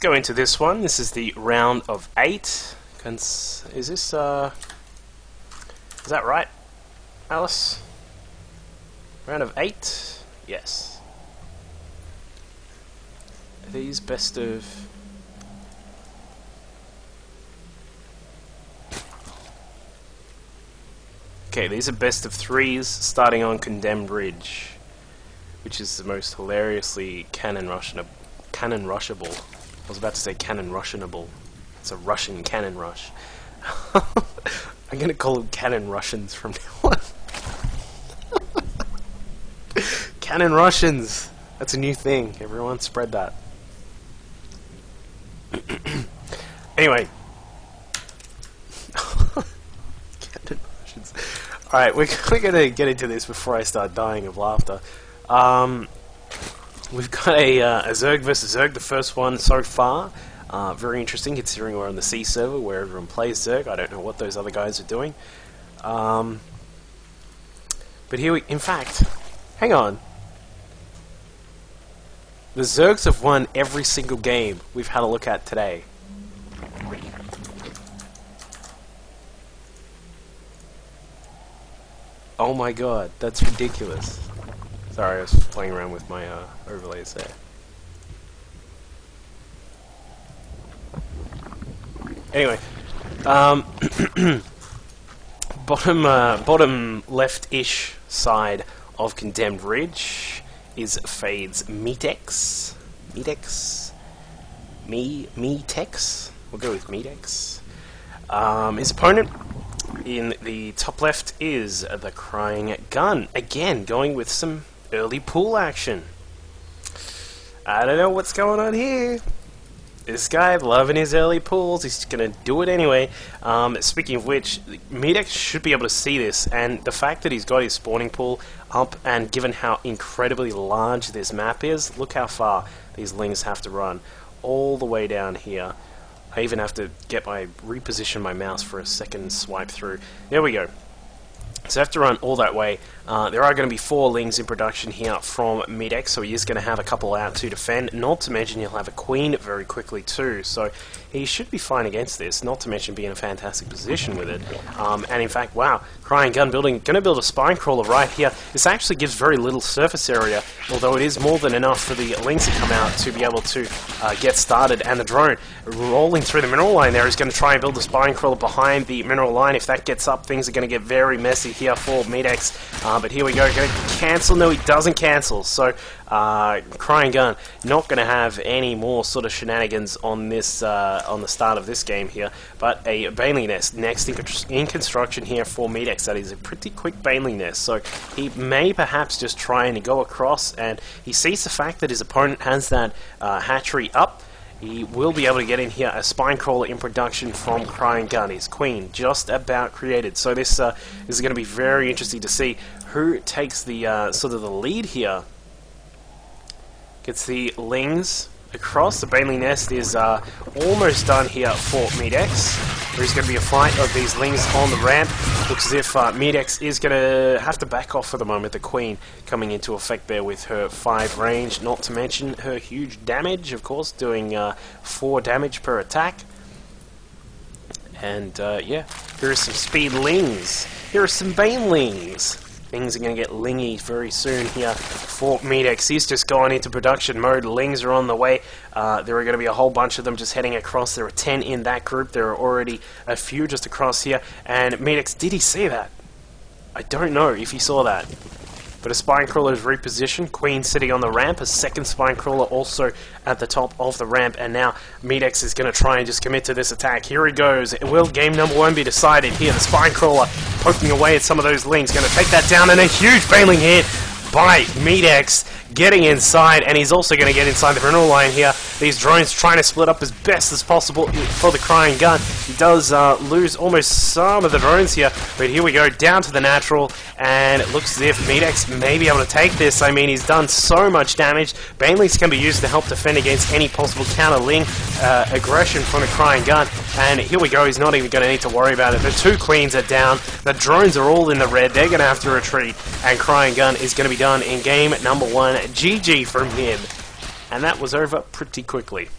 go into this one. This is the round of 8. Is this is that right, Alice? Round of 8? Yes. Are these best of... Okay, these are best of 3s starting on Condemned Ridge, which is the most hilariously cannon rushable. I was about to say cannon russianable. It's a Russian cannon rush. I'm gonna call them cannon Russians from now on. Cannon Russians! That's a new thing. Everyone spread that. Anyway. Cannon Russians. Alright, we're gonna get into this before I start dying of laughter. We've got a Zerg versus Zerg, the first one so far. Very interesting considering we're on the C server where everyone plays Zerg. I don't know what those other guys are doing. But here we... In fact, hang on. The Zergs have won every single game we've had a look at today. Oh my god, that's ridiculous. Sorry, I was playing around with my overlays there. Anyway, bottom left-ish side of Condemned Ridge is FaDeMeatex. Meatex? We'll go with Meatex. His opponent in the top left is TheCryingGun. Again, going with some early pool action. I don't know what's going on here. This guy loving his early pools. He's gonna do it anyway. Speaking of which, Meatex should be able to see this, and the fact that he's got his spawning pool up, and given how incredibly large this map is, look how far these lings have to run. All the way down here. I even have to reposition my mouse for a second swipe through. There we go. So I have to run all that way. There are going to be 4 lings in production here from Meatex, so he is going to have a couple out to defend. Not to mention he'll have a queen very quickly too, so he should be fine against this. Not to mention be in a fantastic position with it. And in fact, wow, TheCryingGun going to build a spine crawler right here. This actually gives very little surface area, although it is more than enough for the lings to come out to be able to get started. And the drone rolling through the mineral line there is going to try and build a spine crawler behind the mineral line. If that gets up, things are going to get very messy here for Meatex. But here we go, going to cancel. No, he doesn't cancel. So TheCryingGun not going to have any more sort of shenanigans on this on the start of this game here. But a Baneling Nest next in construction here for Meatex. That is a pretty quick Baneling Nest. So he may perhaps just try and go across, and he sees the fact that his opponent has that hatchery up. He will be able to get in here a spine crawler in production from TheCryingGun. His queen just about created. So this is going to be very interesting to see who takes the sort of the lead here. Gets the lings across. The Baneling Nest is almost done here for Meatex. There's going to be a fight of these lings on the ramp. Looks as if Meatex is going to have to back off for the moment. The queen coming into effect there with her 5 range, not to mention her huge damage, of course, doing 4 damage per attack. And yeah, here are some speed lings. Here are some banelings. Things are going to get lingy very soon here for Meatex. He's just gone into production mode. Lings are on the way. There are going to be a whole bunch of them just heading across. There are 10 in that group. There are already a few just across here. And Meatex, did he see that? I don't know if he saw that. But a spine crawler is repositioned. Queen sitting on the ramp. A second spine crawler also at the top of the ramp. And now Meatex is going to try and just commit to this attack. Here he goes. Will game number 1 be decided? Here, the spine crawler poking away at some of those lings. Going to take that down, and a huge Baneling hit by Meatex. Getting inside, and he's also going to get inside the mineral line here. These drones trying to split up as best as possible for TheCryingGun. He does lose almost some of the drones here, but here we go, down to the natural, and it looks as if Meatex may be able to take this. I mean, he's done so much damage. Banelings can be used to help defend against any possible counter-ling aggression from TheCryingGun, and here we go, he's not even going to need to worry about it. The 2 queens are down, the drones are all in the red, they're going to have to retreat, and TheCryingGun is going to be done in game number 1. GG from him. And that was over pretty quickly.